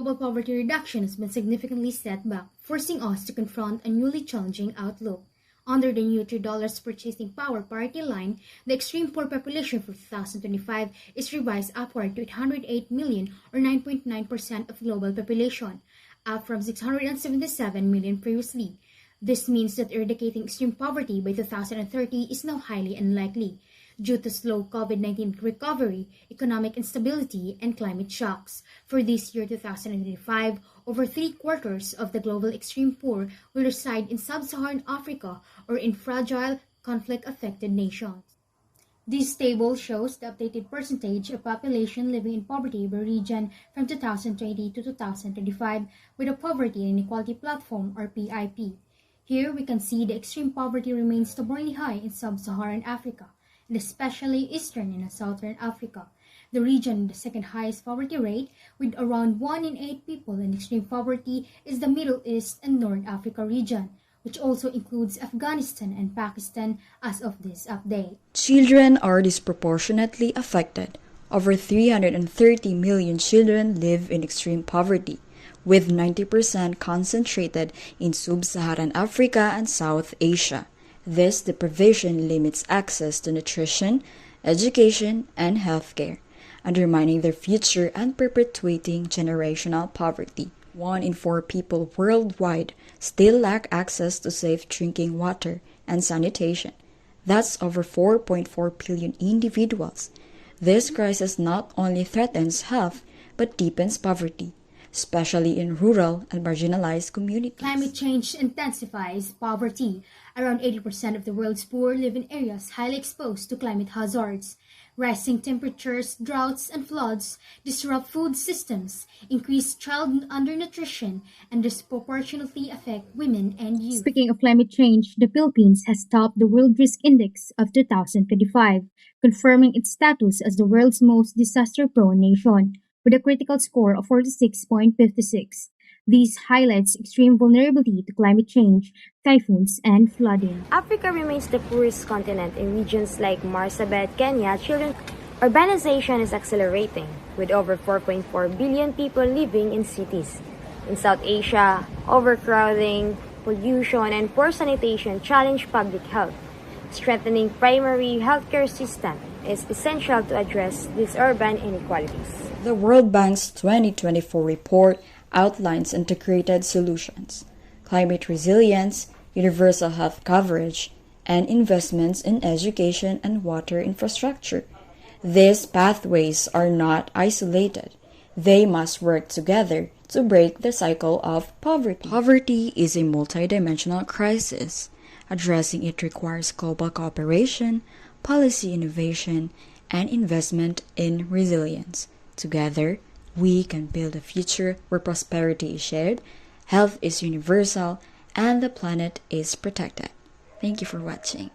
global poverty reduction has been significantly set back, forcing us to confront a newly challenging outlook. Under the new $3 Purchasing Power Parity line, the extreme poor population for 2025 is revised upward to 808 million or 9.9% of global population, up from 677 million previously. This means that eradicating extreme poverty by 2030 is now highly unlikely, due to slow COVID-19 recovery, economic instability, and climate shocks. For this year 2025, over 3/4 of the global extreme poor will reside in sub-Saharan Africa or in fragile, conflict-affected nations. This table shows the updated percentage of population living in poverty by region from 2020 to 2025 with a Poverty and Inequality Platform or PIP. Here we can see the extreme poverty remains stubbornly high in sub-Saharan Africa, and especially Eastern and Southern Africa. The region with the second highest poverty rate, with around 1 in 8 people in extreme poverty, is the Middle East and North Africa region, which also includes Afghanistan and Pakistan as of this update. Children are disproportionately affected. Over 330 million children live in extreme poverty, with 90% concentrated in sub-Saharan Africa and South Asia. This deprivation limits access to nutrition, education, and healthcare, undermining their future and perpetuating generational poverty. 1 in 4 people worldwide still lack access to safe drinking water and sanitation. That's over 4.4 billion individuals. This crisis not only threatens health but deepens poverty, especially in rural and marginalized communities. Climate change intensifies poverty. Around 80% of the world's poor live in areas highly exposed to climate hazards. Rising temperatures, droughts, and floods disrupt food systems, increase child undernutrition, and disproportionately affect women and youth. Speaking of climate change, the Philippines has topped the World Risk Index of 2025, confirming its status as the world's most disaster-prone nation, with a critical score of 46.56. This highlights extreme vulnerability to climate change, typhoons, and flooding. Africa remains the poorest continent in regions like Marsabit, Kenya. Urbanization is accelerating, with over 4.4 billion people living in cities. In South Asia, overcrowding, pollution, and poor sanitation challenge public health. Strengthening primary healthcare system is essential to address these urban inequalities. The World Bank's 2024 report outlines integrated solutions, climate resilience, universal health coverage, and investments in education and water infrastructure. These pathways are not isolated. They must work together to break the cycle of poverty. Poverty is a multidimensional crisis. Addressing it requires global cooperation, policy innovation, and investment in resilience. Together, we can build a future where prosperity is shared, health is universal, and the planet is protected. Thank you for watching.